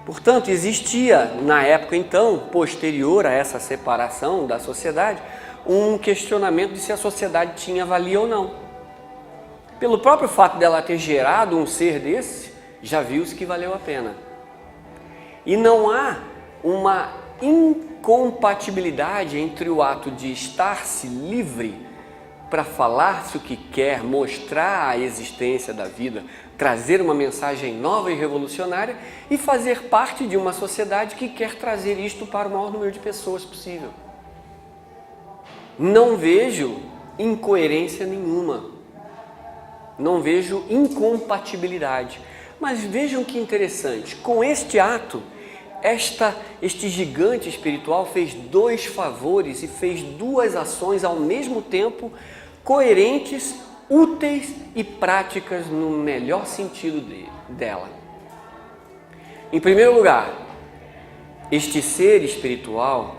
Portanto, existia na época então, posterior a essa separação da sociedade, um questionamento de se a sociedade tinha valia ou não. Pelo próprio fato dela ter gerado um ser desse, já viu-se que valeu a pena. E não há uma incompatibilidade entre o ato de estar-se livre para falar-se o que quer, mostrar a existência da vida, trazer uma mensagem nova e revolucionária e fazer parte de uma sociedade que quer trazer isto para o maior número de pessoas possível. Não vejo incoerência nenhuma, não vejo incompatibilidade. Mas vejam que interessante, com este ato, este gigante espiritual fez dois favores e fez duas ações ao mesmo tempo, coerentes, úteis e práticas no melhor sentido dela. Em primeiro lugar, este ser espiritual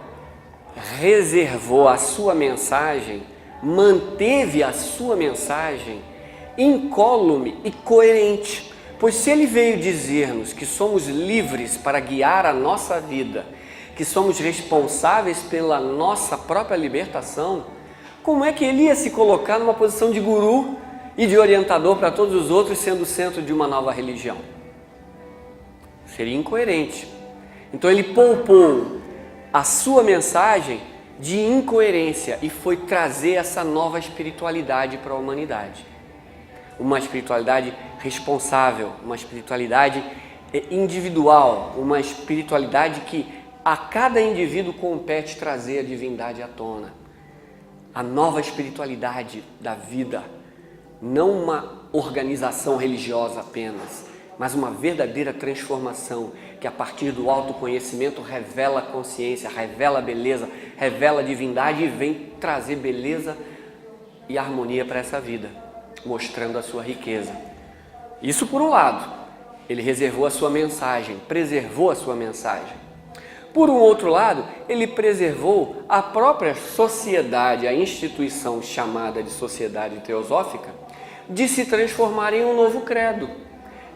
reservou a sua mensagem, manteve a sua mensagem incólume e coerente. Pois se ele veio dizer-nos que somos livres para guiar a nossa vida, que somos responsáveis pela nossa própria libertação, como é que ele ia se colocar numa posição de guru e de orientador para todos os outros, sendo o centro de uma nova religião? Seria incoerente. Então ele poupou a sua mensagem de incoerência e foi trazer essa nova espiritualidade para a humanidade. Uma espiritualidade responsável, uma espiritualidade individual, uma espiritualidade que a cada indivíduo compete trazer a divindade à tona. A nova espiritualidade da vida, não uma organização religiosa apenas, mas uma verdadeira transformação que a partir do autoconhecimento revela a consciência, revela a beleza, revela a divindade e vem trazer beleza e harmonia para essa vida, mostrando a sua riqueza. Isso por um lado, ele reservou a sua mensagem, preservou a sua mensagem. Por um outro lado, ele preservou a própria sociedade, a instituição chamada de sociedade teosófica, de se transformar em um novo credo,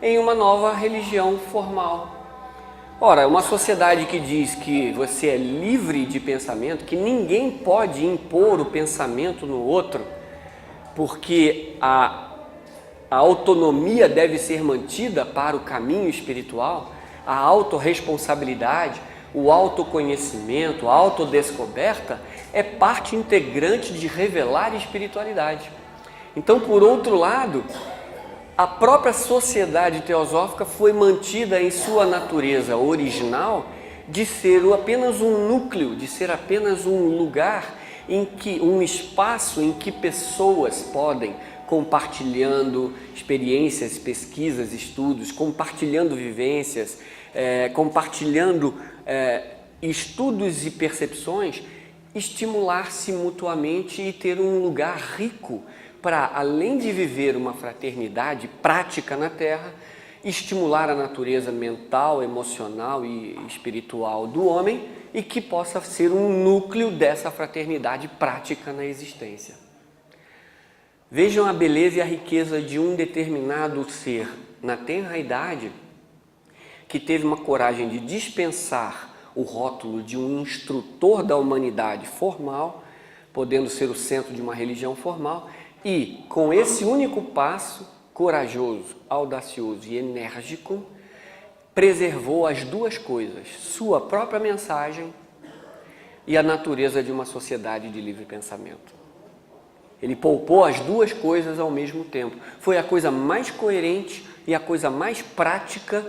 em uma nova religião formal. Ora, uma sociedade que diz que você é livre de pensamento, que ninguém pode impor o pensamento no outro, porque a autonomia deve ser mantida para o caminho espiritual, a autorresponsabilidade, o autoconhecimento, a autodescoberta é parte integrante de revelar espiritualidade. Então, por outro lado, a própria sociedade teosófica foi mantida em sua natureza original de ser apenas um núcleo, de ser apenas um lugar um espaço em que pessoas podem, compartilhando experiências, pesquisas, estudos, compartilhando vivências, compartilhando estudos e percepções, estimular-se mutuamente e ter um lugar rico para, além de viver uma fraternidade prática na Terra, estimular a natureza mental, emocional e espiritual do homem e que possa ser um núcleo dessa fraternidade prática na existência. Vejam a beleza e a riqueza de um determinado ser na tenra idade que teve uma coragem de dispensar o rótulo de um instrutor da humanidade formal, podendo ser o centro de uma religião formal, e com esse único passo, corajoso, audacioso e enérgico, preservou as duas coisas, sua própria mensagem e a natureza de uma sociedade de livre pensamento. Ele poupou as duas coisas ao mesmo tempo. Foi a coisa mais coerente e a coisa mais prática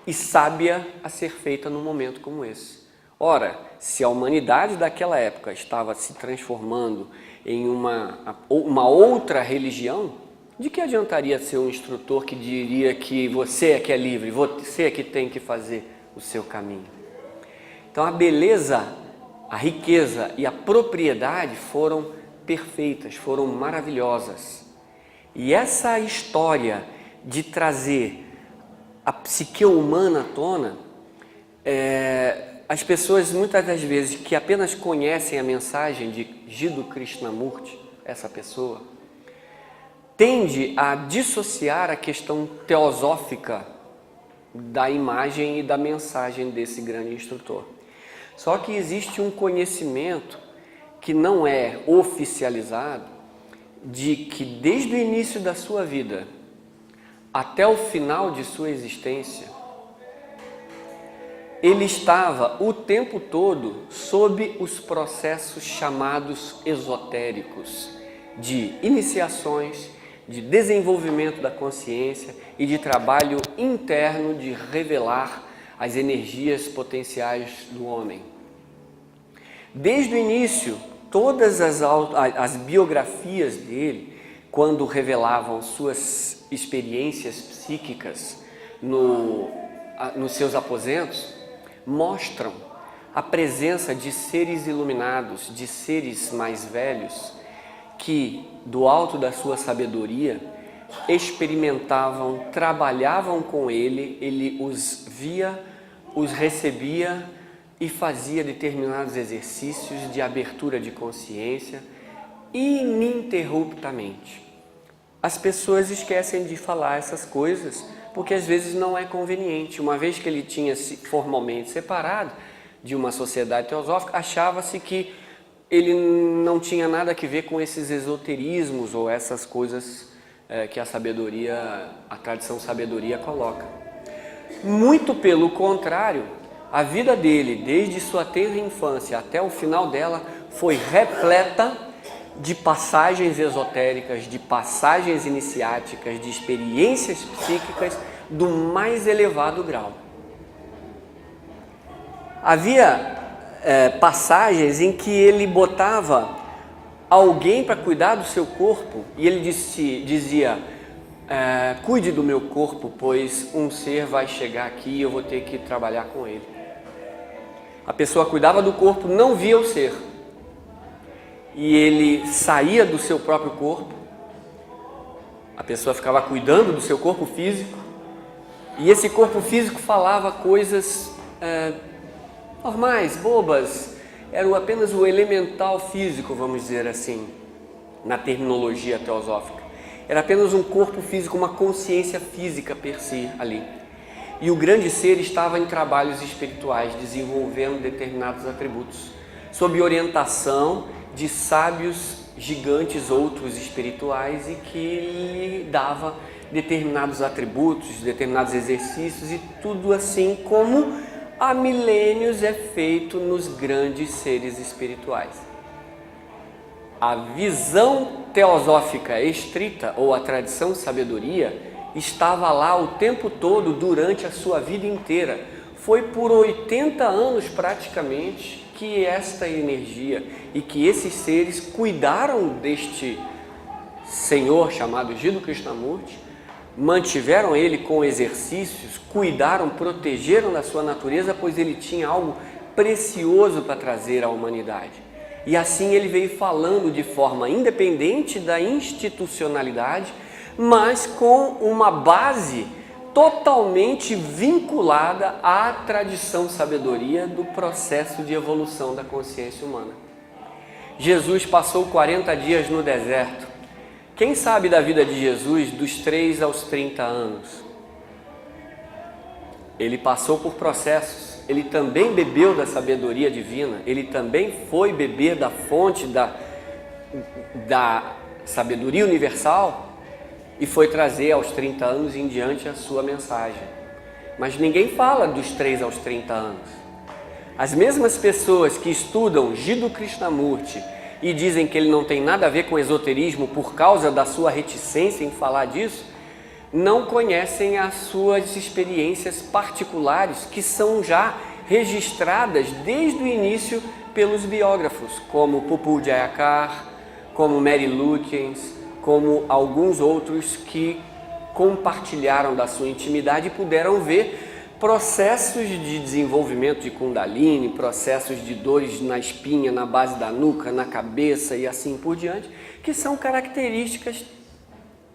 e sábia a ser feita num momento como esse. Ora, se a humanidade daquela época estava se transformando em uma outra religião, de que adiantaria ser um instrutor que diria que você é que é livre, você é que tem que fazer o seu caminho? Então a beleza, a riqueza e a propriedade foram perfeitas, foram maravilhosas. E essa história de trazer a psique humana à tona, as pessoas muitas das vezes que apenas conhecem a mensagem de Jiddu Krishnamurti, essa pessoa, tende a dissociar a questão teosófica da imagem e da mensagem desse grande instrutor. Só que existe um conhecimento que não é oficializado, de que desde o início da sua vida até o final de sua existência, ele estava o tempo todo sob os processos chamados esotéricos, de iniciações, de desenvolvimento da consciência e de trabalho interno de revelar as energias potenciais do homem. Desde o início, todas as biografias dele, quando revelavam suas experiências psíquicas nos seus aposentos, mostram a presença de seres iluminados, de seres mais velhos, que, do alto da sua sabedoria, experimentavam, trabalhavam com ele os via, os recebia e fazia determinados exercícios de abertura de consciência ininterruptamente. As pessoas esquecem de falar essas coisas porque às vezes não é conveniente. Uma vez que ele tinha se formalmente separado de uma sociedade teosófica, achava-se que ele não tinha nada a ver com esses esoterismos ou essas coisas que a tradição sabedoria coloca. Muito pelo contrário, a vida dele, desde sua tenra infância até o final dela, foi repleta de passagens esotéricas, de passagens iniciáticas, de experiências psíquicas do mais elevado grau. Havia passagens em que ele botava alguém para cuidar do seu corpo e ele dizia: cuide do meu corpo, pois um ser vai chegar aqui e eu vou ter que trabalhar com ele. A pessoa cuidava do corpo, não via o ser. E ele saía do seu próprio corpo, a pessoa ficava cuidando do seu corpo físico, e esse corpo físico falava coisas normais, bobas, era apenas o elemental físico, vamos dizer assim, na terminologia teosófica. Era apenas um corpo físico, uma consciência física per si ali. E o grande ser estava em trabalhos espirituais, desenvolvendo determinados atributos, sob orientação de sábios gigantes outros espirituais e que lhe dava determinados atributos, determinados exercícios e tudo assim como há milênios é feito nos grandes seres espirituais. A visão teosófica estrita ou a tradição sabedoria estava lá o tempo todo durante a sua vida inteira. Foi por 80 anos praticamente que esta energia e que esses seres cuidaram deste senhor chamado Jiddu Krishnamurti, mantiveram ele com exercícios, cuidaram, protegeram da sua natureza, pois ele tinha algo precioso para trazer à humanidade. E assim ele veio falando de forma independente da institucionalidade, mas com uma base totalmente vinculada à tradição sabedoria do processo de evolução da consciência humana. Jesus passou 40 dias no deserto. Quem sabe da vida de Jesus dos 3 aos 30 anos? Ele passou por processos, ele também bebeu da sabedoria divina, ele também foi beber da fonte da sabedoria universal e foi trazer aos 30 anos em diante a sua mensagem. Mas ninguém fala dos 3 aos 30 anos. As mesmas pessoas que estudam Jiddu Krishnamurti e dizem que ele não tem nada a ver com esoterismo por causa da sua reticência em falar disso, não conhecem as suas experiências particulares que são já registradas desde o início pelos biógrafos, como Pupul Jayakar, como Mary Lukens, como alguns outros que compartilharam da sua intimidade e puderam ver processos de desenvolvimento de Kundalini, processos de dores na espinha, na base da nuca, na cabeça e assim por diante, que são características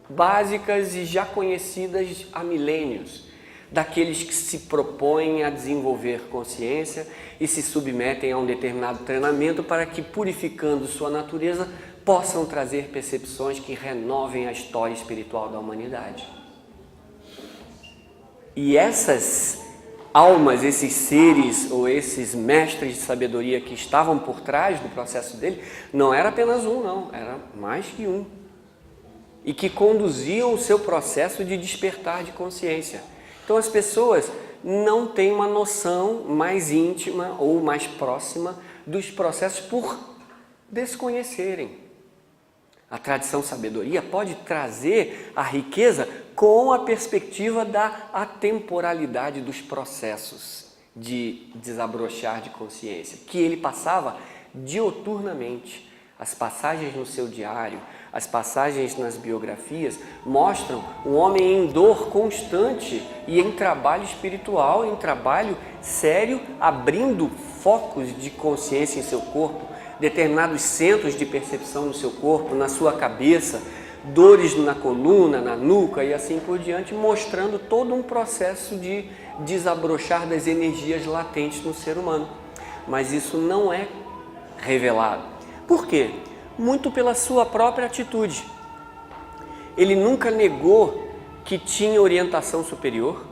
básicas e já conhecidas há milênios, daqueles que se propõem a desenvolver consciência e se submetem a um determinado treinamento para que, purificando sua natureza, possam trazer percepções que renovem a história espiritual da humanidade. E essas almas, esses seres ou esses mestres de sabedoria que estavam por trás do processo dele, não era apenas um, não, era mais que um. E que conduziam o seu processo de despertar de consciência. Então as pessoas não têm uma noção mais íntima ou mais próxima dos processos por desconhecerem. A tradição sabedoria pode trazer a riqueza com a perspectiva da atemporalidade dos processos de desabrochar de consciência, que ele passava dioturnamente. As passagens no seu diário, as passagens nas biografias mostram um homem em dor constante e em trabalho espiritual, em trabalho sério, abrindo focos de consciência em seu corpo, determinados centros de percepção no seu corpo, na sua cabeça, dores na coluna, na nuca e assim por diante, mostrando todo um processo de desabrochar das energias latentes no ser humano. Mas isso não é revelado. Por quê? Muito pela sua própria atitude. Ele nunca negou que tinha orientação superior,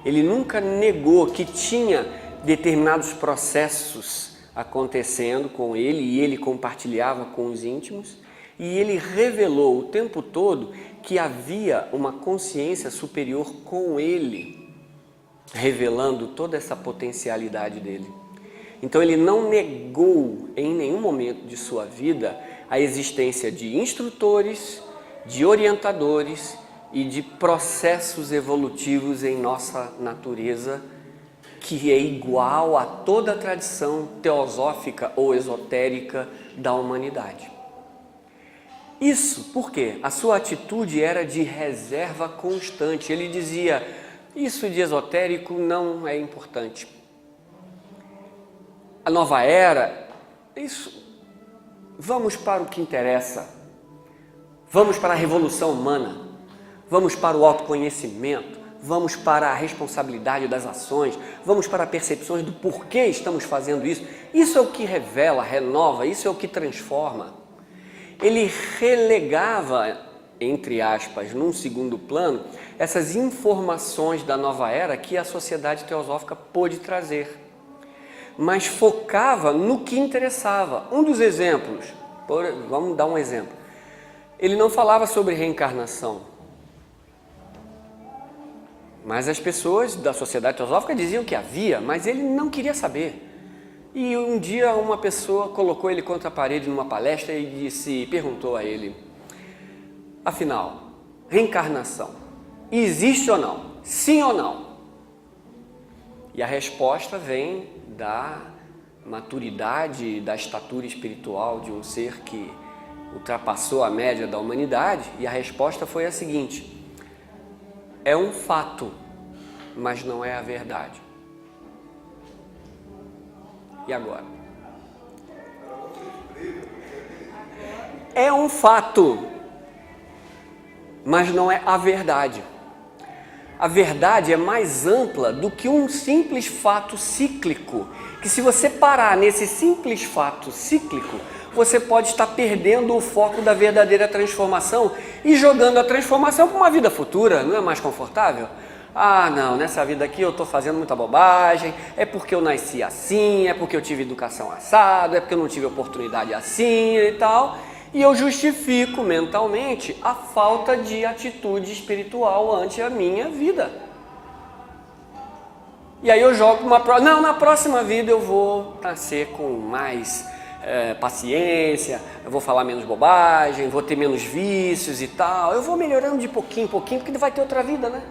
ele nunca negou que tinha determinados processos acontecendo com ele e ele compartilhava com os íntimos, e ele revelou o tempo todo que havia uma consciência superior com ele, revelando toda essa potencialidade dele. Então ele não negou em nenhum momento de sua vida a existência de instrutores, de orientadores e de processos evolutivos em nossa natureza, que é igual a toda a tradição teosófica ou esotérica da humanidade. Isso porque a sua atitude era de reserva constante. Ele dizia, isso de esotérico não é importante. A nova era, isso, vamos para o que interessa. Vamos para a revolução humana. Vamos para o autoconhecimento. Vamos para a responsabilidade das ações. Vamos para percepções do porquê estamos fazendo isso. Isso é o que revela, renova, isso é o que transforma. Ele relegava, entre aspas, num segundo plano, essas informações da nova era que a sociedade teosófica pôde trazer, mas focava no que interessava. Um dos exemplos, vamos dar um exemplo, ele não falava sobre reencarnação, mas as pessoas da sociedade teosófica diziam que havia, mas ele não queria saber. E um dia uma pessoa colocou ele contra a parede numa palestra e perguntou a ele, afinal, reencarnação, existe ou não? Sim ou não? E a resposta vem da maturidade, da estatura espiritual de um ser que ultrapassou a média da humanidade, e a resposta foi a seguinte, é um fato, mas não é a verdade. E agora? É um fato, mas não é a verdade. A verdade é mais ampla do que um simples fato cíclico, que se você parar nesse simples fato cíclico, você pode estar perdendo o foco da verdadeira transformação e jogando a transformação para uma vida futura, não é mais confortável? Ah, não, nessa vida aqui eu estou fazendo muita bobagem, é porque eu nasci assim, é porque eu tive educação assada, é porque eu não tive oportunidade assim e tal, e eu justifico mentalmente a falta de atitude espiritual ante a minha vida. E aí eu jogo não, na próxima vida eu vou nascer com mais paciência, eu vou falar menos bobagem, vou ter menos vícios e tal, eu vou melhorando de pouquinho em pouquinho, porque vai ter outra vida, né?